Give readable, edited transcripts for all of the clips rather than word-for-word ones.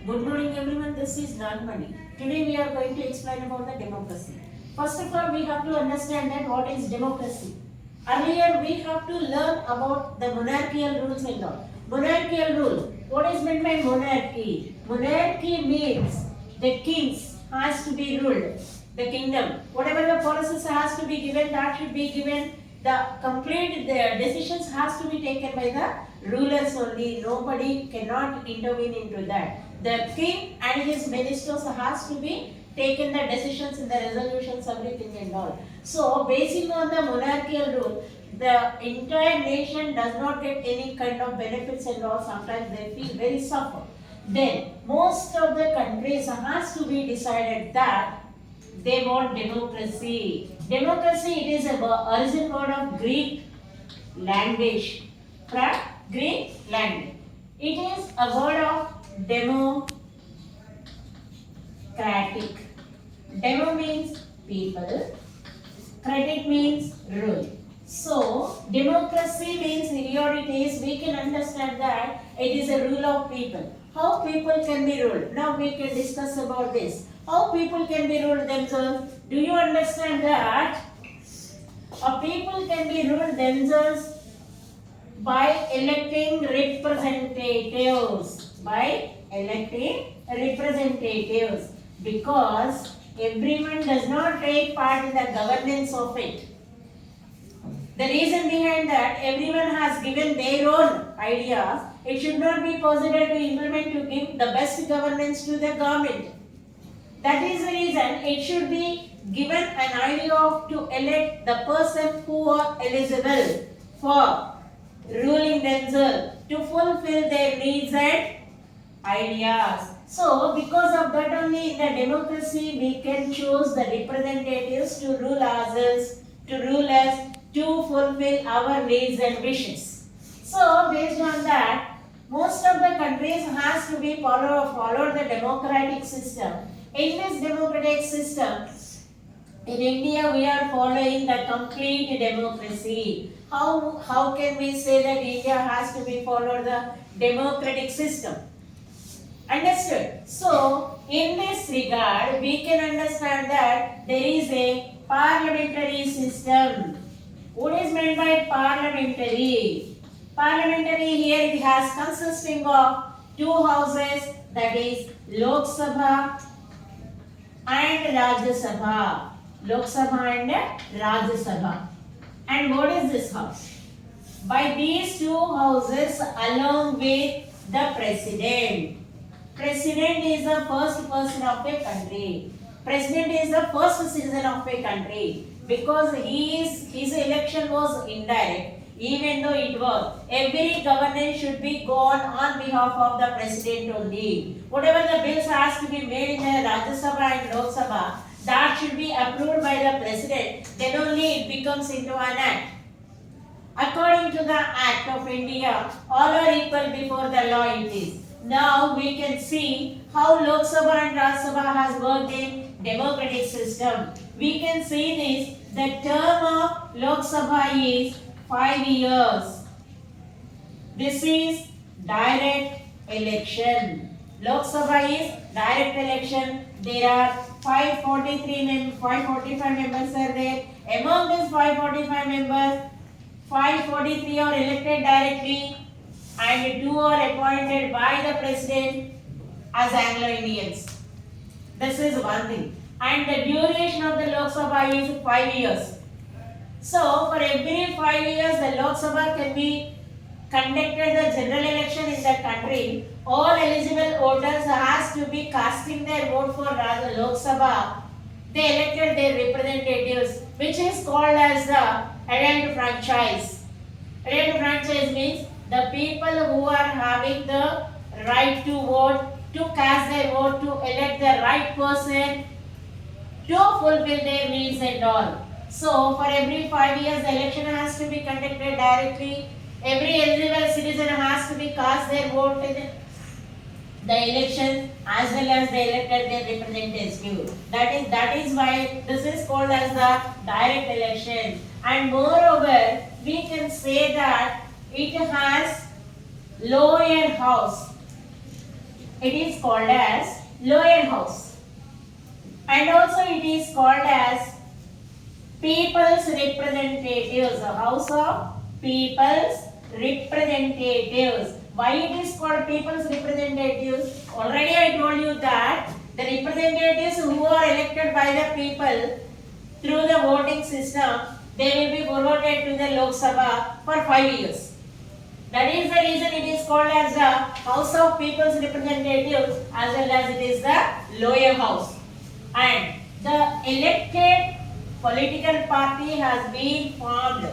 Good morning everyone, this is Nanmani. Today we are going to explain about the democracy. First of all, we have to understand that what is democracy. Earlier we have to learn about the monarchical rules and all. Monarchical rule, what is meant by monarchy? Monarchy means the kings has to be ruled, the kingdom. Whatever the policies has to be given, that should be given. The decisions has to be taken by the rulers only. Nobody cannot intervene into that. The king and his ministers has to be taken the decisions in the resolutions, everything and all. So, basing on the monarchical rule, the entire nation does not get any kind of benefits and all. Sometimes they feel very suffer. Then, most of the countries has to be decided that they want democracy. Democracy, it is a origin word of Greek language. From Greek language. It is a word of democratic. Demo means people. Credit means rule. So, democracy means here it is, we can understand that it is a rule of people. How people can be ruled? Now we can discuss about this. How people can be ruled themselves? Do you understand that people can be ruled themselves by electing representatives? By electing representatives, because everyone does not take part in the governance of it. The reason behind that, everyone has given their own ideas. It should not be possible to implement to give the best governance to the government. That is the reason it should be given an idea of to elect the person who are eligible for ruling themselves to fulfill their needs and ideas. So, because of that only in the democracy we can choose the representatives to rule us, to fulfill our needs and wishes. So, based on that, most of the countries has to be follow the democratic system. In this democratic system, in India we are following the complete democracy. How can we say that India has to be followed the democratic system? Understood? So, in this regard, we can understand that there is a parliamentary system. What is meant by parliamentary? Parliamentary here it has consisting of two houses, that is Lok Sabha and Rajya Sabha. Lok Sabha and Rajya Sabha. And what is this house? By these two houses along with the president. President is the first person of a country. President is the first citizen of a country, because his election was indirect. Even though it was, every governance should be gone on behalf of the president only. Whatever the bills has to be made in the Rajya Sabha and Lok Sabha, that should be approved by the president. Then only it becomes into an act. According to the Act of India, all are equal before the law it is. Now we can see how Lok Sabha and Rajya Sabha has worked in democratic system. We can see this, the term of Lok Sabha is 5 years. This is direct election. Lok Sabha is direct election. There are 545 members are there. Among these 545 members, 543 are elected directly and 2 are appointed by the president as Anglo-Indians. This is one thing. And the duration of the Lok Sabha is 5 years. So, for every 5 years, the Lok Sabha can be conducted the general election in the country. All eligible voters has to be casting their vote for Lok Sabha. They elected their representatives, which is called as the adult franchise. Adult franchise means the people who are having the right to vote, to cast their vote, to elect the right person, to fulfill their needs and all. So, for every 5 years, the election has to be conducted directly. Every eligible citizen has to be cast their vote in the election, as well as they elected their representatives. That is why this is called as the direct election. And moreover, we can say that it has lower house. it is called as lower house. And also it is called as people's representatives, a house of people's representatives. Why it is called people's representatives? Already I told you that the representatives who are elected by the people through the voting system, they will be promoted to the Lok Sabha for 5 years. That is the reason it is called as the House of People's Representatives as well as it is the lower house. And the elected political party has been formed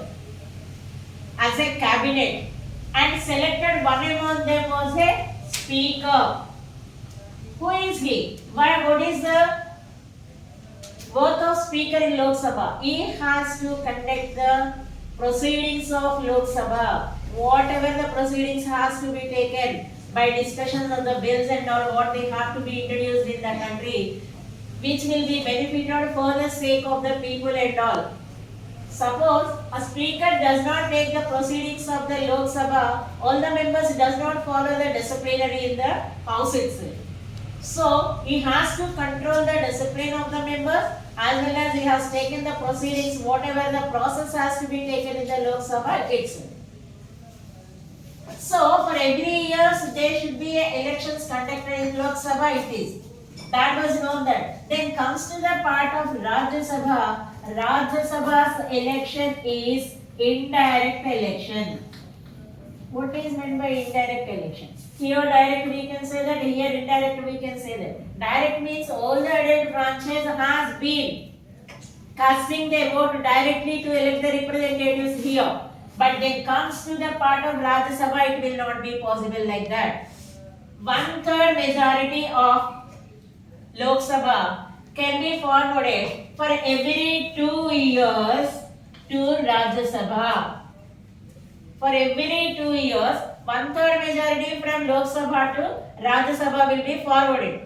as a cabinet and selected one among them was a speaker. Who is he? What is the work of speaker in Lok Sabha? He has to conduct the proceedings of Lok Sabha. Whatever the proceedings has to be taken by discussions on the bills and all what they have to be introduced in the country, which will be benefited for the sake of the people and all. Suppose a speaker does not take the proceedings of the Lok Sabha, all the members does not follow the disciplinary in the house itself. So he has to control the discipline of the members as well as he has taken the proceedings, whatever the process has to be taken in the Lok Sabha itself. So for every year there should be elections conducted in Lok Sabha it is. That was known that. Then comes to the part of Rajya Sabha. Rajya Sabha's election is indirect election. What is meant by indirect election? Here direct we can say that, here indirect we can say that. Direct means all the adult branches has been casting their vote directly to elect the representatives here. But then comes to the part of Rajya Sabha, it will not be possible like that. 1/3 majority of Lok Sabha can be forwarded for every 2 years to Rajya Sabha. For every 2 years, 1/3 majority from Lok Sabha to Rajya Sabha will be forwarded.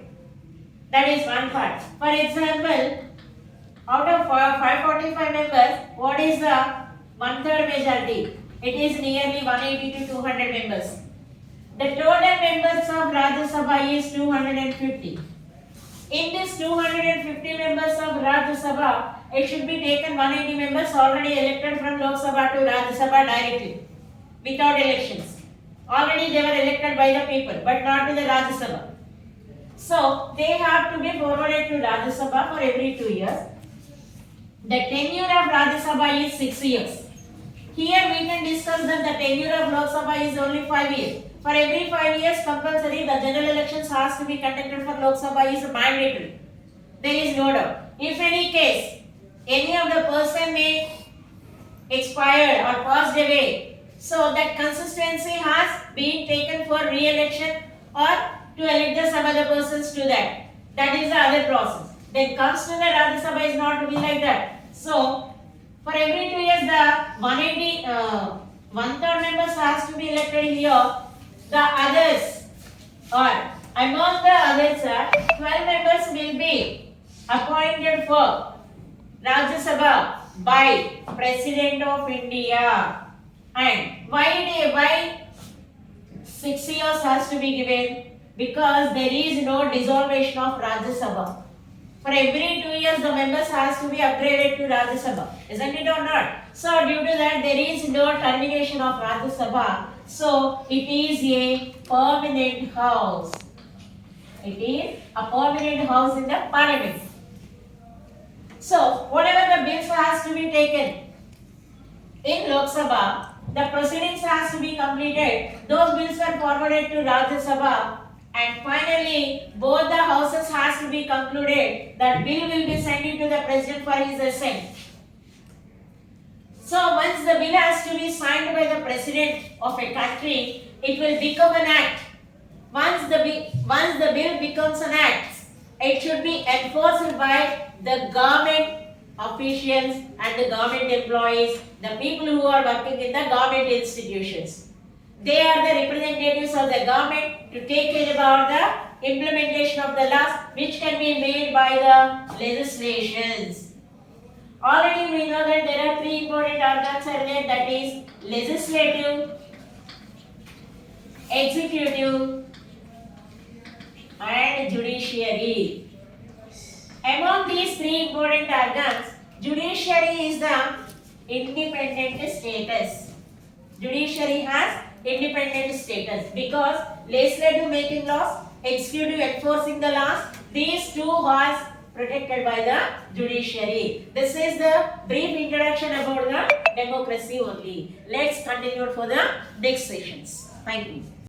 That is one part. For example, out of 545 members, what is the 1/3 majority? It is nearly 180 to 200 members. The total members of Rajya Sabha is 250. In this 250 members of Rajya Sabha, it should be taken 180 members already elected from Lok Sabha to Rajya Sabha directly, without elections. Already they were elected by the people, but not to the Rajya Sabha. So they have to be forwarded to Rajya Sabha for every 2 years. The tenure of Rajya Sabha is 6 years. Here we can discuss that the tenure of Lok Sabha is only 5 years. For every 5 years compulsory, the general elections has to be conducted for Lok Sabha is mandatory. There is no doubt. If any case, any of the person may expire or passed away, so that consistency has been taken for re-election or to elect the some other persons to that. That is the other process. Then comes to the Rajya Sabha is not to be like that. So for every 2 years, the 180, 1/3 members has to be elected here. The others, or among the others, 12 members will be appointed for Rajya Sabha by President of India. And why 6 years has to be given? Because there is no dissolution of Rajya Sabha. For every 2 years, the members has to be upgraded to Rajya Sabha, isn't it or not? So due to that, there is no termination of Rajya Sabha. So it is a permanent house. It is a permanent house in the parliament. So whatever the bills has to be taken in Lok Sabha, the proceedings has to be completed. Those bills were forwarded to Rajya Sabha. And finally, both the houses has to be concluded. That bill will be sent to the president for his assent. So once the bill has to be signed by the president of a country, it will become an act. Once the bill becomes an act, it should be enforced by the government officials and the government employees, the people who are working in the government institutions. They are the representatives of the government to take care about the implementation of the laws which can be made by the legislations. Already we know that there are 3 important organs are there, that is legislative, executive and judiciary. Among these three important organs, judiciary is the independent status. Judiciary has independent status because legislative making laws, executive enforcing the laws, these two are protected by the judiciary. This is the brief introduction about the democracy only. Let's continue for the next sessions. Thank you.